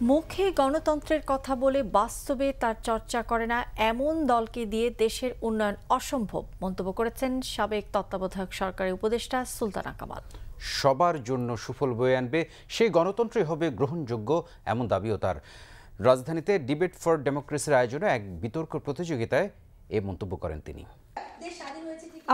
মুখে গণতন্ত্রের কথা বলে বাস্তবে তার চর্চা করে না এমন দলকে দিয়ে দেশের উন্নয়ন অসম্ভব মন্তব্য করেছেন সাবেক তত্ত্বাবধায়ক সরকারের উপদেষ্টা সুলতানা কামাল। সবার জন্য সুফল বয়ে আনবে সেই গণতন্ত্রই হবে গ্রহণযোগ্য, এমন দাবিও তার। রাজধানীতে ডিবেট ফর ডেমোক্রেসির আয়োজনে এক বিতর্ক প্রতিযোগিতায় এ মন্তব্য করেন তিনি।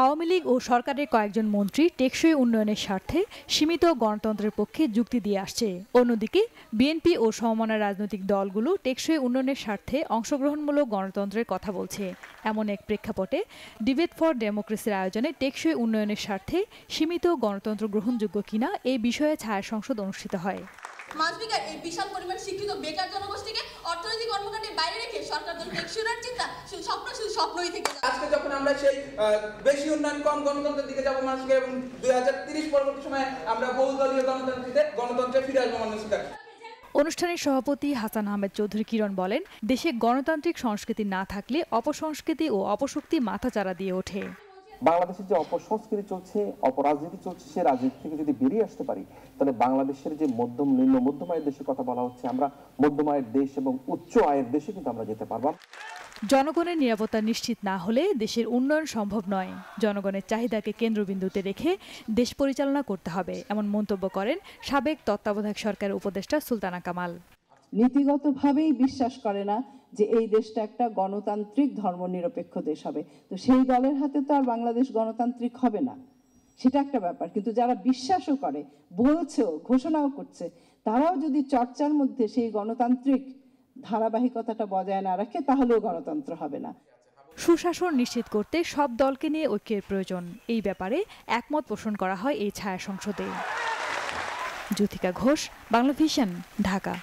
আওয়ামী লীগ ও সরকারের কয়েকজন মন্ত্রী টেকসই উন্নয়নের স্বার্থে সীমিত গণতন্ত্রের পক্ষে যুক্তি দিয়ে আসছে। অন্যদিকে বিএনপি ও সমমনা রাজনৈতিক দলগুলো টেকসই উন্নয়নের স্বার্থে অংশগ্রহণমূলক গণতন্ত্রের কথা বলছে। এমন এক প্রেক্ষাপটে ডিবেট ফর ডেমোক্রেসির আয়োজনে টেকসই উন্নয়নের স্বার্থে সীমিত গণতন্ত্র গ্রহণযোগ্য কিনা এই বিষয়ে ছায়া সংসদ অনুষ্ঠিত হয়। মাসবিকার এই বিশাল পরিমাণ শিক্ষিত বেকার জনগোষ্ঠীকে অর্থনৈতিক কর্মকাণ্ডে বাইরে রেখে সরকার যদি টেকসই চিন্তা শুধু স্বপ্নই থেকে যায়। আজকে যখন আমরা সেই বেশি উন্নয়ন কম গণতন্ত্রের দিকে যাবো মানুষকে, এবং 2030 পরবর্তী সময়ে আমরা বহুদলীয় গণতন্ত্রে ফিরে আসবো মানুষকে। অনুষ্ঠানের সভাপতি হাসান আহমেদ চৌধুরী কিরণ বলেন, দেশে গণতান্ত্রিক সংস্কৃতি না থাকলে অপসংস্কৃতি ও অপশক্তি মাথাচাড়া দিয়ে ওঠে। বাংলাদেশের যে অপসংস্কৃতি চলছে, অপরাজনীতি চলছে, সে রাজনীতি থেকে যদি বেরিয়ে আসতে পারি, তাহলে বাংলাদেশের যে নিম্ন মধ্যম আয়ের দেশের কথা বলা হচ্ছে, আমরা মধ্যম আয়ের দেশ এবং উচ্চ আয়ের দেশে কিন্তু আমরা যেতে পারবো। জনগণের নিরাপত্তা নিশ্চিত না হলে দেশের উন্নয়ন সম্ভব নয়। জনগণের চাহিদাকে কেন্দ্রবিন্দুতে রেখে দেশ পরিচালনা করতে হবে, এমন মন্তব্য করেন সাবেক তত্ত্বাবধায়ক সরকারের উপদেষ্টা সুলতানা কামাল। নীতিগতভাবেই বিশ্বাস করে না যে এই দেশটা একটা গণতান্ত্রিক ধর্মনিরপেক্ষ দেশ হবে, তো সেই দলের হাতে তো আর বাংলাদেশ গণতান্ত্রিক হবে না, সেটা একটা ব্যাপার। কিন্তু যারা বিশ্বাসও করে, বলছেও, ঘোষণাও করছে, তারাও যদি চর্চার মধ্যে সেই গণতান্ত্রিক ধারাবাহিকতাটা বজায় না রাখে, তাহলেও গণতন্ত্র হবে না। সুশাসন নিশ্চিত করতে সব দলকে নিয়ে ঐক্যের প্রয়োজন, এই ব্যাপারে একমত পোষণ করা হয় এই ছায়া সংসদে। জ্যোতিকা ঘোষ, বাংলা ভিশন, ঢাকা।